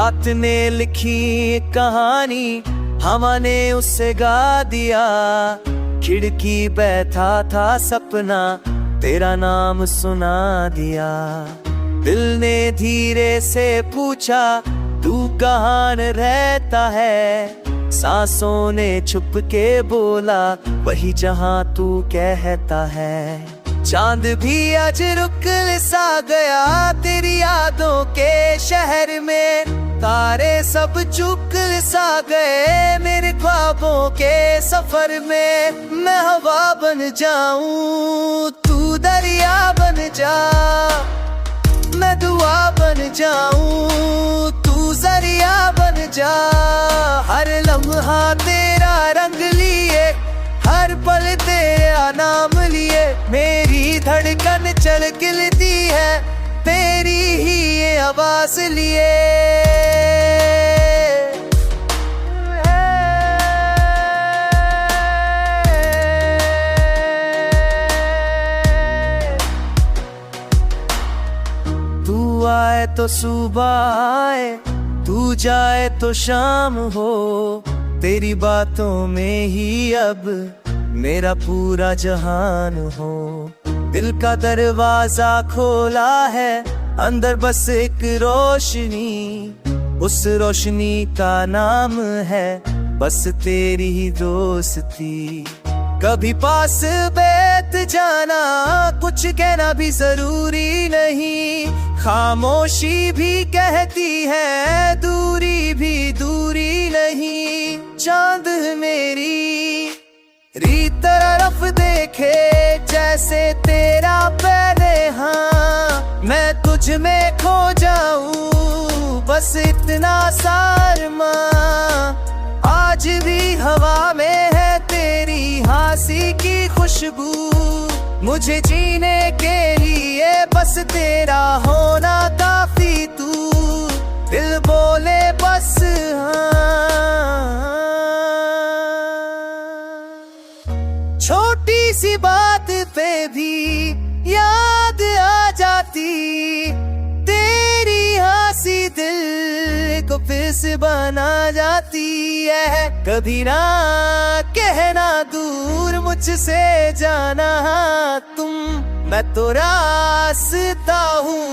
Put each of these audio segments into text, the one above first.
रात ने लिखी कहानी हवा ने उससे गा दिया। खिड़की बैठा था सपना तेरा नाम सुना दिया। दिल ने धीरे से पूछा तू कहाँ रहता है। सांसों ने छुप के बोला वही जहाँ तू कहता है। चांद भी आज रुक सा गया तेरी यादों के शहर में। तारे सब चुक सा गए मेरे ख्वाबों के सफर में। मैं हवा बन जाऊं तू दरिया बन जा। मैं दुआ बन जाऊं तू जरिया बन जा। हर लम्हा तेरा रंग लिए हर पल तेरा नाम लिए। मेरी धड़कन चल गिलती है तेरी ही ये आवाज लिए। तू आए तो सुबह आए तू जाए तो शाम हो। तेरी बातों में ही अब मेरा पूरा जहान हो। दिल का दरवाजा खोला है अंदर बस एक रोशनी। उस रोशनी का नाम है बस तेरी ही दोस्ती। कभी पास बैठ जाना कुछ कहना भी जरूरी नहीं। खामोशी भी कहती है दूरी भी दूरी नहीं। चांद मेरी री तरफ देखे जैसे तेरा पहले। हाँ मैं तुझ में खो जाऊं बस इतना सारमा। आज भी हवा में है तेरी हंसी की खुशबू। मुझे जीने के लिए बस तेरा होना काफी। तू दिल बोले बस हाँ। छोटी सी बात पे भी याद आ जाती तेरी हंसी। दिल को फिर से बना जाती है। कभी ना कहना दूर मुझसे जाना तुम। मैं तो रास्ता हूँ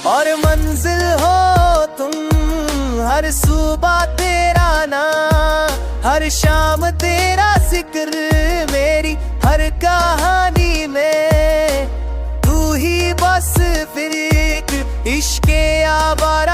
और मंजिल हो तुम। हर सुबह तेरा नाम हर शाम तेरा जिक्र। मेरी हर कहानी में तू ही बस फिर एक इश्क़ आवारा।